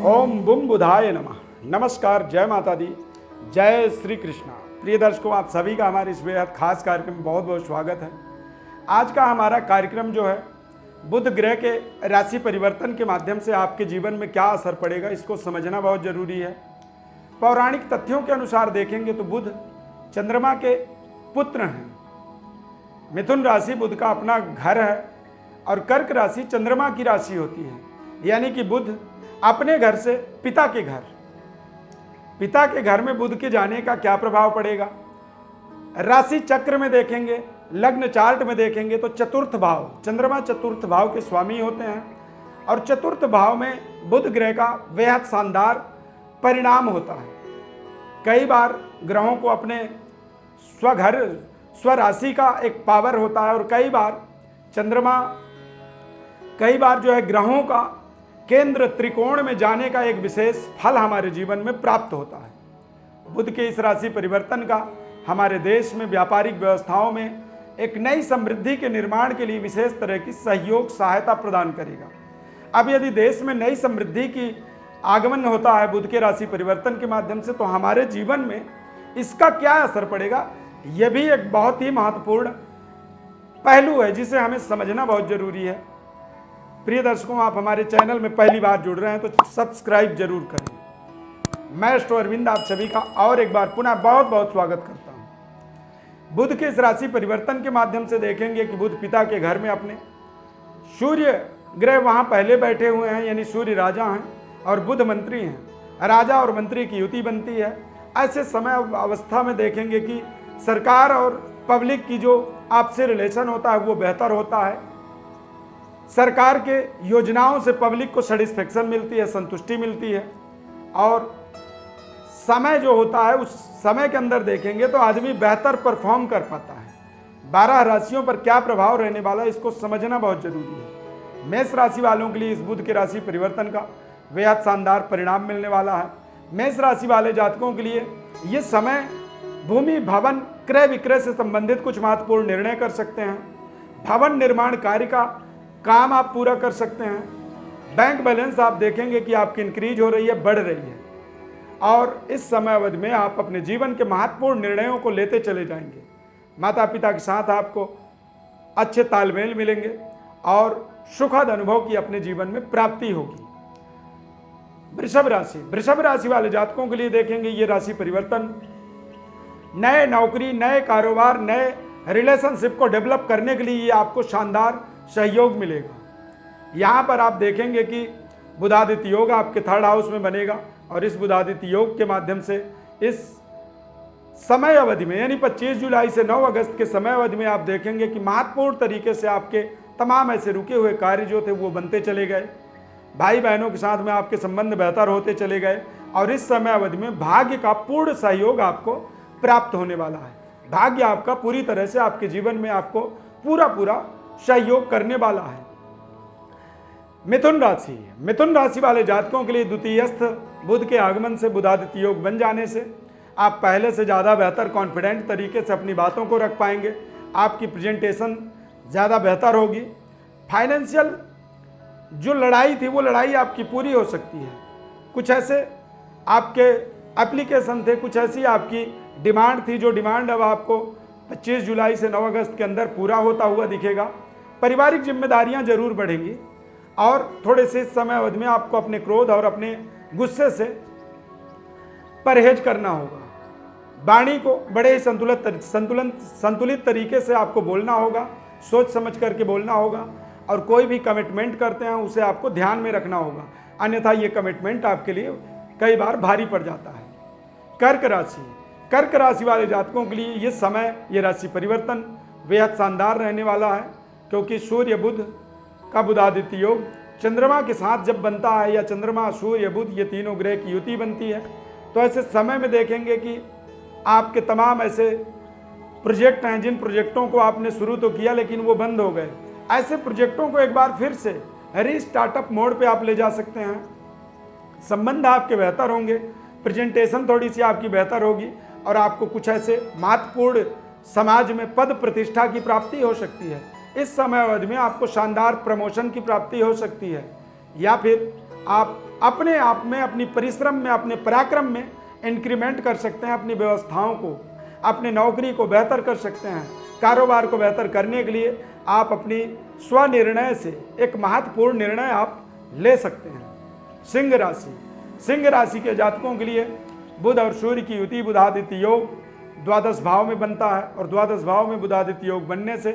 ओम बुम बुधाय नमः। नमस्कार, जय माता दी, जय श्री कृष्णा। प्रिय दर्शकों, आप सभी का हमारे इस बेहद खास कार्यक्रम में बहुत बहुत स्वागत है। आज का हमारा कार्यक्रम जो है बुध ग्रह के राशि परिवर्तन के माध्यम से आपके जीवन में क्या असर पड़ेगा, इसको समझना बहुत जरूरी है। पौराणिक तथ्यों के अनुसार देखेंगे तो बुध चंद्रमा के पुत्र हैं। मिथुन राशि बुध का अपना घर है और कर्क राशि चंद्रमा की राशि होती है, यानी कि बुध अपने घर से पिता के घर में बुध के जाने का क्या प्रभाव पड़ेगा। राशि चक्र में देखेंगे, लग्न चार्ट में देखेंगे तो चतुर्थ भाव, चंद्रमा चतुर्थ भाव के स्वामी होते हैं और चतुर्थ भाव में बुध ग्रह का बेहद शानदार परिणाम होता है। कई बार ग्रहों को अपने स्वघर स्वराशि का एक पावर होता है और कई बार जो है ग्रहों का केंद्र त्रिकोण में जाने का एक विशेष फल हमारे जीवन में प्राप्त होता है। बुध के इस राशि परिवर्तन का हमारे देश में व्यापारिक व्यवस्थाओं में एक नई समृद्धि के निर्माण के लिए विशेष तरह की सहयोग सहायता प्रदान करेगा। अब यदि देश में नई समृद्धि की आगमन होता है बुध के राशि परिवर्तन के माध्यम से, तो हमारे जीवन में इसका क्या असर पड़ेगा, यह भी एक बहुत ही महत्वपूर्ण पहलू है जिसे हमें समझना बहुत जरूरी है। प्रिय दर्शकों, आप हमारे चैनल में पहली बार जुड़ रहे हैं तो सब्सक्राइब जरूर करें। मैं एस्ट्रो अरविंद आप सभी का और एक बार पुनः बहुत बहुत स्वागत करता हूं। बुध के इस राशि परिवर्तन के माध्यम से देखेंगे कि बुध पिता के घर में अपने सूर्य ग्रह वहां पहले बैठे हुए हैं, यानी सूर्य राजा हैं और बुध मंत्री हैं। राजा और मंत्री की युति बनती है। ऐसे समय अवस्था में देखेंगे कि सरकार और पब्लिक की जो आपसे रिलेशन होता है वो बेहतर होता है। सरकार के योजनाओं से पब्लिक को सेटिस्फेक्शन मिलती है, संतुष्टि मिलती है और समय जो होता है उस समय के अंदर देखेंगे तो आदमी बेहतर परफॉर्म कर पाता है। 12 राशियों पर क्या प्रभाव रहने वाला है इसको समझना बहुत जरूरी है। मेष राशि वालों के लिए इस बुध के राशि परिवर्तन का बेहद शानदार परिणाम मिलने वाला है। मेष राशि वाले जातकों के लिए ये समय भूमि, भवन, क्रय विक्रय से संबंधित कुछ महत्वपूर्ण निर्णय कर सकते हैं। भवन निर्माण कार्य का काम आप पूरा कर सकते हैं। बैंक बैलेंस आप देखेंगे कि आपकी इंक्रीज हो रही है, बढ़ रही है और इस समय अवधि में आप अपने जीवन के महत्वपूर्ण निर्णयों को लेते चले जाएंगे। माता पिता के साथ आपको अच्छे तालमेल मिलेंगे और सुखद अनुभव की अपने जीवन में प्राप्ति होगी। वृषभ राशि वाले जातकों के लिए देखेंगे ये राशि परिवर्तन नए नौकरी, नए कारोबार, नए रिलेशनशिप को डेवलप करने के लिए ये आपको शानदार सहयोग मिलेगा। यहाँ पर आप देखेंगे कि बुधादित्य योग आपके 3rd हाउस में बनेगा और इस बुधादित्य योग के माध्यम से इस समय अवधि में यानी 25 जुलाई से 9 अगस्त के समय अवधि में आप देखेंगे कि महत्वपूर्ण तरीके से आपके तमाम ऐसे रुके हुए कार्य जो थे वो बनते चले गए। भाई बहनों के साथ में आपके संबंध बेहतर होते चले गए और इस समय अवधि में भाग्य का पूर्ण सहयोग आपको प्राप्त होने वाला है। भाग्य आपका पूरी तरह से आपके जीवन में आपको पूरा सहयोग करने वाला है। मिथुन राशि वाले जातकों के लिए द्वितीयस्थ बुध के आगमन से, बुधादित्य योग बन जाने से आप पहले से ज़्यादा बेहतर कॉन्फिडेंट तरीके से अपनी बातों को रख पाएंगे। आपकी प्रेजेंटेशन ज़्यादा बेहतर होगी। फाइनेंशियल जो लड़ाई थी वो लड़ाई आपकी पूरी हो सकती है। कुछ ऐसे आपके एप्लीकेशन थे, कुछ ऐसी आपकी डिमांड थी जो डिमांड अब आपको 25 जुलाई से 9 अगस्त के अंदर पूरा होता हुआ दिखेगा। पारिवारिक जिम्मेदारियां जरूर बढ़ेंगी और थोड़े से समय अवधि में आपको अपने क्रोध और अपने गुस्से से परहेज करना होगा। वाणी को बड़े ही संतुलित तरीके से आपको बोलना होगा, सोच समझ करके बोलना होगा और कोई भी कमिटमेंट करते हैं उसे आपको ध्यान में रखना होगा, अन्यथा ये कमिटमेंट आपके लिए कई बार भारी पड़ जाता है। कर्क राशि वाले जातकों के लिए ये समय, ये राशि परिवर्तन बेहद शानदार रहने वाला है, क्योंकि सूर्य बुध का बुधादित्य योग चंद्रमा के साथ जब बनता है या चंद्रमा सूर्य बुध ये तीनों ग्रह की युति बनती है, तो ऐसे समय में देखेंगे कि आपके तमाम ऐसे प्रोजेक्ट हैं जिन प्रोजेक्टों को आपने शुरू तो किया लेकिन वो बंद हो गए। ऐसे प्रोजेक्टों को एक बार फिर से रीस्टार्टअप मोड पे आप ले जा सकते हैं। संबंध आपके बेहतर होंगे, प्रेजेंटेशन थोड़ी सी आपकी बेहतर होगी और आपको कुछ ऐसे महत्वपूर्ण समाज में पद प्रतिष्ठा की प्राप्ति हो सकती है। इस समय अवधि में आपको शानदार प्रमोशन की प्राप्ति हो सकती है या फिर आप अपने आप में, अपनी परिश्रम में, अपने पराक्रम में इंक्रीमेंट कर सकते हैं, अपनी व्यवस्थाओं को, अपनी नौकरी को बेहतर कर सकते हैं। कारोबार को बेहतर करने के लिए आप अपनी स्वनिर्णय से एक महत्वपूर्ण निर्णय आप ले सकते हैं। सिंह राशि, सिंह राशि के जातकों के लिए बुध और सूर्य की युति, बुधादित्य योग द्वादश भाव में बनता है और द्वादश भाव में बुधादित्य योग बनने से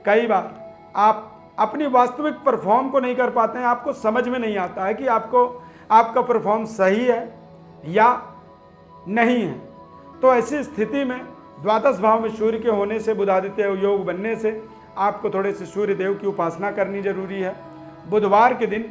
कई बार आप अपनी वास्तविक परफॉर्म को नहीं कर पाते हैं। आपको समझ में नहीं आता है कि आपका परफॉर्म सही है या नहीं है। तो ऐसी स्थिति में द्वादश भाव में सूर्य के होने से, बुधादित्य योग बनने से आपको थोड़े से सूर्य देव की उपासना करनी जरूरी है। बुधवार के दिन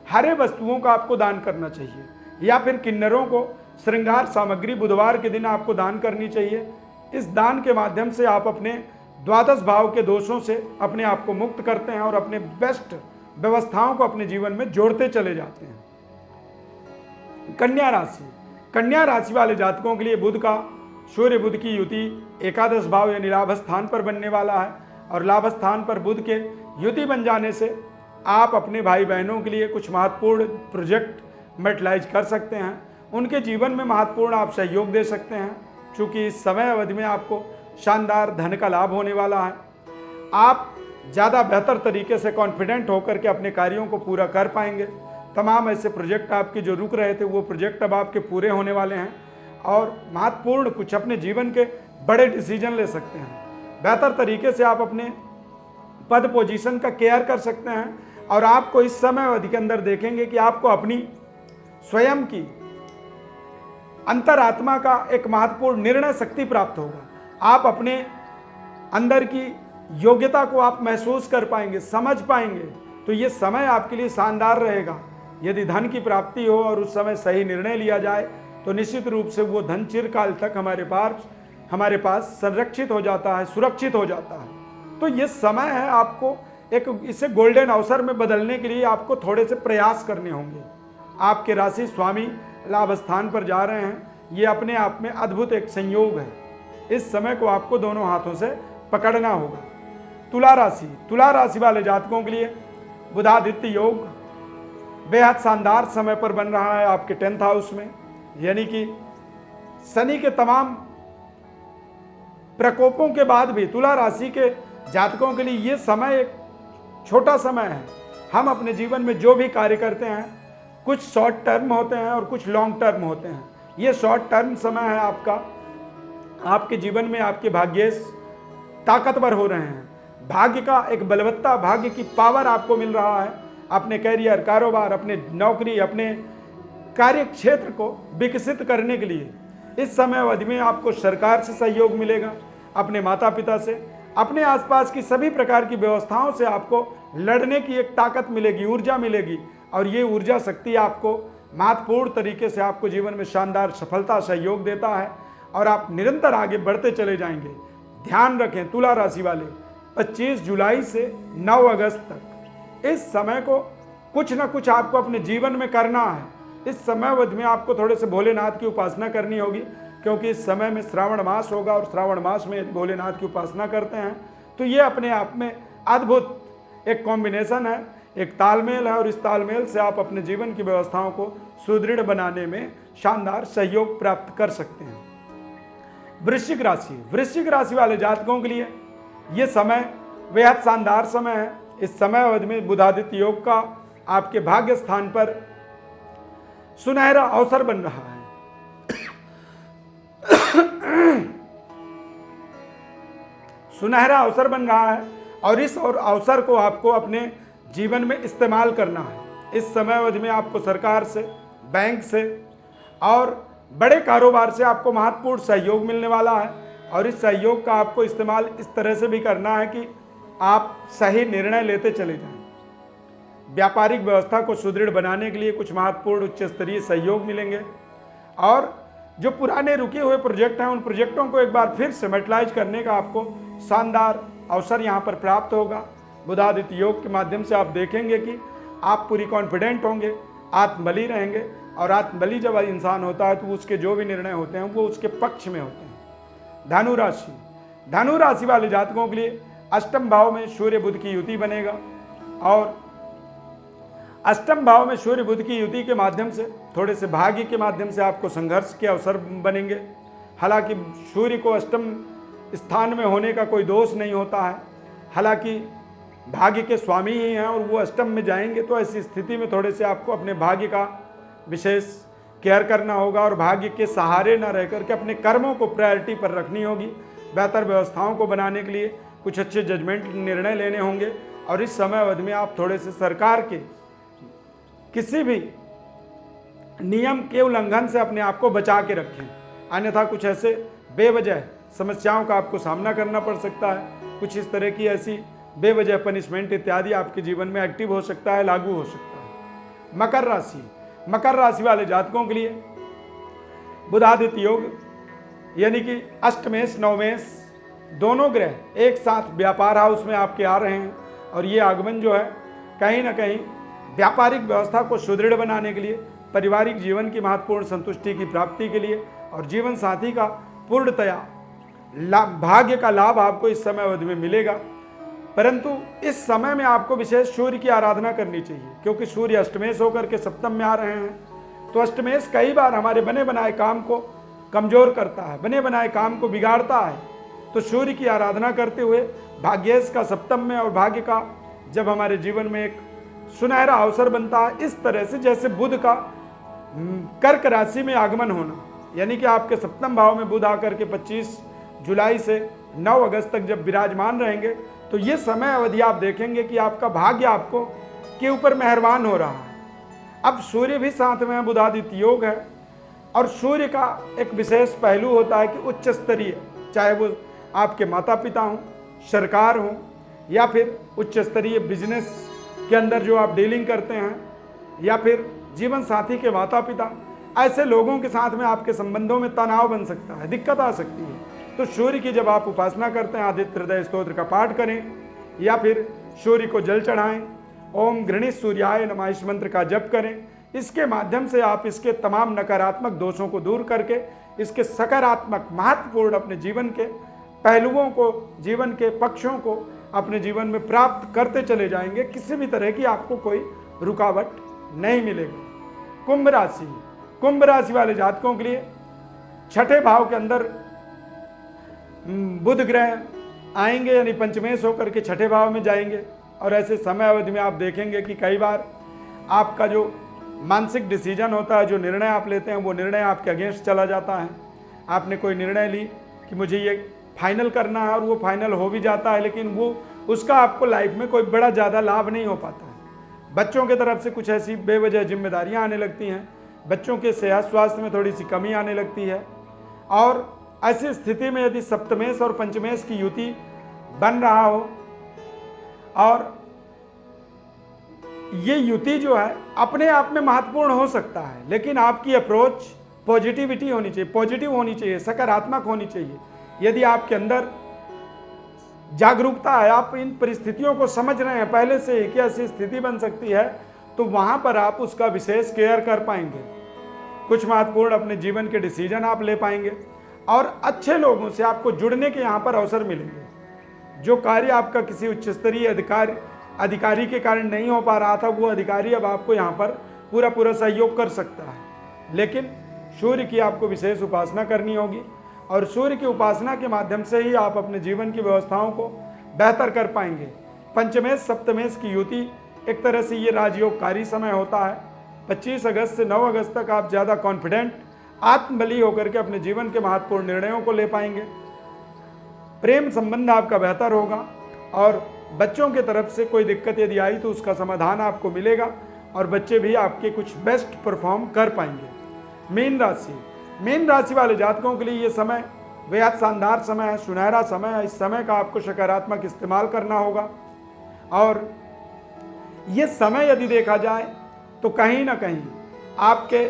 हरे वस्तुओं का आपको दान करना चाहिए या फिर किन्नरों को श्रृंगार सामग्री बुधवार के दिन आपको दान करनी चाहिए। इस दान के माध्यम से आप अपने द्वादश भाव के दोषों से अपने आप को मुक्त करते हैं और अपने बेस्ट व्यवस्थाओं को अपने जीवन में जोड़ते चले जाते हैं। कन्या राशि, कन्या राशि वाले जातकों के लिए बुध का, सूर्य बुध की युति एकादश भाव यानी लाभ स्थान पर बनने वाला है और लाभ स्थान पर बुध के युति बन जाने से आप अपने भाई बहनों के लिए कुछ महत्वपूर्ण प्रोजेक्ट मेटलाइज कर सकते हैं। उनके जीवन में महत्वपूर्ण आप सहयोग दे सकते हैं, क्योंकि इस समय अवधि में आपको शानदार धन का लाभ होने वाला है। आप ज़्यादा बेहतर तरीके से कॉन्फिडेंट होकर के अपने कार्यों को पूरा कर पाएंगे। तमाम ऐसे प्रोजेक्ट आपके जो रुक रहे थे वो प्रोजेक्ट अब आपके पूरे होने वाले हैं और महत्वपूर्ण कुछ अपने जीवन के बड़े डिसीजन ले सकते हैं। बेहतर तरीके से आप अपने पद पोजीशन का केयर कर सकते हैं और आपको इस समय अवधि के अंदर देखेंगे कि आपको अपनी स्वयं की अंतरात्मा का एक महत्वपूर्ण निर्णय शक्ति प्राप्त होगा। आप अपने अंदर की योग्यता को आप महसूस कर पाएंगे, समझ पाएंगे। तो ये समय आपके लिए शानदार रहेगा। यदि धन की प्राप्ति हो और उस समय सही निर्णय लिया जाए तो निश्चित रूप से वो धन चिरकाल तक हमारे पास संरक्षित हो जाता है, सुरक्षित हो जाता है। तो ये समय है आपको एक इसे गोल्डन अवसर में बदलने के लिए आपको थोड़े से प्रयास करने होंगे। आपके राशि स्वामी लाभ स्थान पर जा रहे हैं, ये अपने आप में अद्भुत एक संयोग है। इस समय को आपको दोनों हाथों से पकड़ना होगा। तुला राशि, तुला राशि वाले जातकों के लिए बुधादित्य योग बेहद शानदार समय पर बन रहा है आपके 10th हाउस में, यानी कि शनि के तमाम प्रकोपों के बाद भी तुला राशि के जातकों के लिए ये समय एक छोटा समय है। हम अपने जीवन में जो भी कार्य करते हैं कुछ शॉर्ट टर्म होते हैं और कुछ लॉन्ग टर्म होते हैं। ये शॉर्ट टर्म समय है आपका, आपके जीवन में आपके भाग्येश ताकतवर हो रहे हैं। भाग्य का एक बलवत्ता, भाग्य की पावर आपको मिल रहा है अपने कैरियर, कारोबार, अपने नौकरी, अपने कार्य क्षेत्र को विकसित करने के लिए। इस समय अवधि में आपको सरकार से सहयोग मिलेगा, अपने माता पिता से, अपने आसपास की सभी प्रकार की व्यवस्थाओं से आपको लड़ने की एक ताकत मिलेगी, ऊर्जा मिलेगी और ये ऊर्जा शक्ति आपको महत्वपूर्ण तरीके से आपको जीवन में शानदार सफलता सहयोग देता है और आप निरंतर आगे बढ़ते चले जाएंगे। ध्यान रखें तुला राशि वाले, 25 जुलाई से 9 अगस्त तक इस समय को कुछ ना कुछ आपको अपने जीवन में करना है। इस समय अवधि में आपको थोड़े से भोलेनाथ की उपासना करनी होगी, क्योंकि इस समय में श्रावण मास होगा और श्रावण मास में यदि भोलेनाथ की उपासना करते हैं तो ये अपने आप में अद्भुत एक कॉम्बिनेशन है, एक तालमेल है और इस तालमेल से आप अपने जीवन की व्यवस्थाओं को सुदृढ़ बनाने में शानदार सहयोग प्राप्त कर सकते हैं। वृश्चिक राशि, वृश्चिक राशि वाले जातकों के लिए ये समय बेहद शानदार समय है। इस समय अवधि में बुधादित्य योग का आपके भाग्य स्थान पर सुनहरा अवसर बन रहा है। सुनहरा अवसर बन रहा है और इस और अवसर को आपको अपने जीवन में इस्तेमाल करना है। इस समय अवधि में आपको सरकार से, बैंक से और बड़े कारोबार से आपको महत्वपूर्ण सहयोग मिलने वाला है और इस सहयोग का आपको इस्तेमाल इस तरह से भी करना है कि आप सही निर्णय लेते चले जाएं। व्यापारिक व्यवस्था को सुदृढ़ बनाने के लिए कुछ महत्वपूर्ण उच्च स्तरीय सहयोग मिलेंगे और जो पुराने रुके हुए प्रोजेक्ट हैं उन प्रोजेक्टों को एक बार फिर से मेटलाइज करने का आपको शानदार अवसर यहाँ पर प्राप्त होगा। बुधादित्य योग के माध्यम से आप देखेंगे कि आप पूरी कॉन्फिडेंट होंगे, आत्मबली रहेंगे और आत्मबली जब इंसान होता है तो उसके जो भी निर्णय होते हैं वो उसके पक्ष में होते हैं। धनु राशि, धनु राशि वाले जातकों के लिए अष्टम भाव में सूर्य बुध की युति बनेगा और अष्टम भाव में सूर्य बुध की युति के माध्यम से थोड़े से भाग्य के माध्यम से आपको संघर्ष के अवसर बनेंगे। हालांकि सूर्य को अष्टम स्थान में होने का कोई दोष नहीं होता है, हालांकि भाग्य के स्वामी ही हैं और वो अष्टम में जाएंगे, तो ऐसी स्थिति में थोड़े से आपको अपने भाग्य का विशेष केयर करना होगा और भाग्य के सहारे न रह करके अपने कर्मों को प्रायोरिटी पर रखनी होगी। बेहतर व्यवस्थाओं को बनाने के लिए कुछ अच्छे जजमेंट निर्णय लेने होंगे और इस समय अवधि में आप थोड़े से सरकार के किसी भी नियम के उल्लंघन से अपने आप को बचा के रखें, अन्यथा कुछ ऐसे बेवजह समस्याओं का आपको सामना करना पड़ सकता है। कुछ इस तरह की ऐसी बेवजह पनिशमेंट इत्यादि आपके जीवन में एक्टिव हो सकता है, लागू हो सकता है। मकर राशि, मकर राशि वाले जातकों के लिए बुधादित्य योग यानी कि अष्टमेश नवमेश दोनों ग्रह एक साथ व्यापार हाउस में आपके आ रहे हैं और ये आगमन जो है कहीं ना कहीं व्यापारिक व्यवस्था को सुदृढ़ बनाने के लिए, पारिवारिक जीवन की महत्वपूर्ण संतुष्टि की प्राप्ति के लिए और जीवन साथी का पूर्णतया भाग्य का लाभ आपको इस समय अवधि में मिलेगा। परंतु इस समय में आपको विशेष सूर्य की आराधना करनी चाहिए, क्योंकि सूर्य अष्टमेश होकर के सप्तम में आ रहे हैं। तो अष्टमेश कई बार हमारे बने बनाए काम को कमजोर करता है, बने बनाए काम को बिगाड़ता है। तो सूर्य की आराधना करते हुए भाग्येश का सप्तम में और भाग्य का जब हमारे जीवन में एक सुनहरा अवसर बनता है, इस तरह से जैसे बुध का कर्क राशि में आगमन होना, यानी कि आपके सप्तम भाव में बुध आकर के 25 जुलाई से 9 अगस्त तक जब विराजमान रहेंगे, तो ये समय अवधि आप देखेंगे कि आपका भाग्य आपको के ऊपर मेहरबान हो रहा है। अब सूर्य भी साथ में बुधादित्य योग है और सूर्य का एक विशेष पहलू होता है कि उच्च स्तरीय, चाहे वो आपके माता पिता हों, सरकार हो या फिर उच्च स्तरीय बिजनेस के अंदर जो आप डीलिंग करते हैं या फिर जीवन साथी के माता पिता, ऐसे लोगों के साथ में आपके संबंधों में तनाव बन सकता है, दिक्कत आ सकती है। तो सूर्य की जब आप उपासना करते हैं, आदित्य हृदय स्तोत्र का पाठ करें या फिर सूर्य को जल चढ़ाएं, ओम गृणीत सूर्याय नमः इस मंत्र का जप करें। इसके माध्यम से आप इसके तमाम नकारात्मक दोषों को दूर करके इसके सकारात्मक महत्वपूर्ण अपने जीवन के पहलुओं को, जीवन के पक्षों को अपने जीवन में प्राप्त करते चले जाएंगे। किसी भी तरह की आपको कोई रुकावट नहीं मिलेगी। कुंभ राशि, कुंभ राशि वाले जातकों के लिए छठे भाव के अंदर बुध ग्रह आएंगे, यानी पंचमेश होकर के छठे भाव में जाएंगे और ऐसे समय अवधि में आप देखेंगे कि कई बार आपका जो मानसिक डिसीजन होता है, जो निर्णय आप लेते हैं, वो निर्णय आपके अगेंस्ट चला जाता है। आपने कोई निर्णय ली कि मुझे ये फाइनल करना है और वो फाइनल हो भी जाता है, लेकिन वो उसका आपको लाइफ में कोई बड़ा ज़्यादा लाभ नहीं हो पाता है। बच्चों की तरफ से कुछ ऐसी बेवजह जिम्मेदारियां आने लगती हैं, बच्चों के सेहत स्वास्थ्य में थोड़ी सी कमी आने लगती है और ऐसी स्थिति में यदि सप्तमेश और पंचमेश की युति बन रहा हो और ये युति जो है अपने आप में महत्वपूर्ण हो सकता है, लेकिन आपकी अप्रोच पॉजिटिविटी होनी चाहिए, पॉजिटिव होनी चाहिए, सकारात्मक होनी चाहिए। यदि आपके अंदर जागरूकता है, आप इन परिस्थितियों को समझ रहे हैं पहले से ही कि ऐसी स्थिति बन सकती है, तो वहां पर आप उसका विशेष केयर कर पाएंगे। कुछ महत्वपूर्ण अपने जीवन के डिसीजन आप ले पाएंगे और अच्छे लोगों से आपको जुड़ने के यहाँ पर अवसर मिलेंगे। जो कार्य आपका किसी उच्च स्तरीय अधिकारी के कारण नहीं हो पा रहा था, वो अधिकारी अब आपको यहाँ पर पूरा सहयोग कर सकता है। लेकिन सूर्य की आपको विशेष उपासना करनी होगी और सूर्य की उपासना के माध्यम से ही आप अपने जीवन की व्यवस्थाओं को बेहतर कर पाएंगे। पंचमेश सप्तमेश की युति एक तरह से ये राजयोगकारी समय होता है। 25 अगस्त से 9 अगस्त तक आप ज़्यादा कॉन्फिडेंट, आत्मबली होकर के अपने जीवन के महत्वपूर्ण निर्णयों को ले पाएंगे। प्रेम संबंध आपका बेहतर होगा और बच्चों की तरफ से कोई दिक्कत यदि आई तो उसका समाधान आपको मिलेगा और बच्चे भी आपके कुछ बेस्ट परफॉर्म कर पाएंगे। मीन राशि, मीन राशि वाले जातकों के लिए ये समय बेहद शानदार समय है, सुनहरा समय है। इस समय का आपको सकारात्मक इस्तेमाल करना होगा और ये समय यदि देखा जाए तो कहीं ना कहीं आपके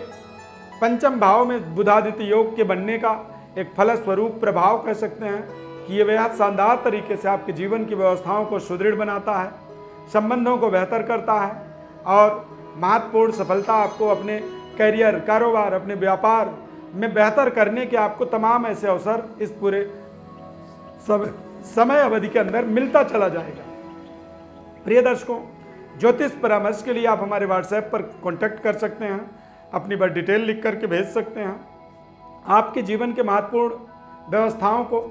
पंचम भाव में बुधादित्य योग के बनने का एक फलस्वरूप प्रभाव कह सकते हैं कि ये बेहद शानदार तरीके से आपके जीवन की व्यवस्थाओं को सुदृढ़ बनाता है, संबंधों को बेहतर करता है और महत्वपूर्ण सफलता आपको अपने करियर, कारोबार, अपने व्यापार में बेहतर करने के आपको तमाम ऐसे अवसर इस पूरे समय अवधि के अंदर मिलता चला जाएगा। प्रिय दर्शकों, ज्योतिष परामर्श के लिए आप हमारे व्हाट्सएप पर कांटेक्ट कर सकते हैं, अपनी बर्थ डिटेल लिख करके भेज सकते हैं। आपके जीवन के महत्वपूर्ण व्यवस्थाओं को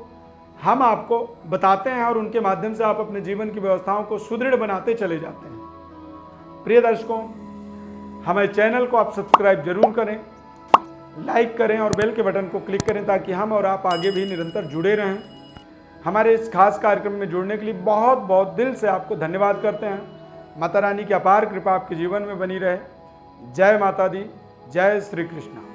हम आपको बताते हैं और उनके माध्यम से आप अपने जीवन की व्यवस्थाओं को सुदृढ़ बनाते चले जाते हैं। प्रिय दर्शकों, हमारे चैनल को आप सब्सक्राइब जरूर करें, लाइक करें और बेल के बटन को क्लिक करें ताकि हम और आप आगे भी निरंतर जुड़े रहें। हमारे इस खास कार्यक्रम में जुड़ने के लिए बहुत बहुत दिल से आपको धन्यवाद करते हैं। माता रानी की अपार कृपा आपके जीवन में बनी रहे। जय माता दी, जय श्री कृष्ण।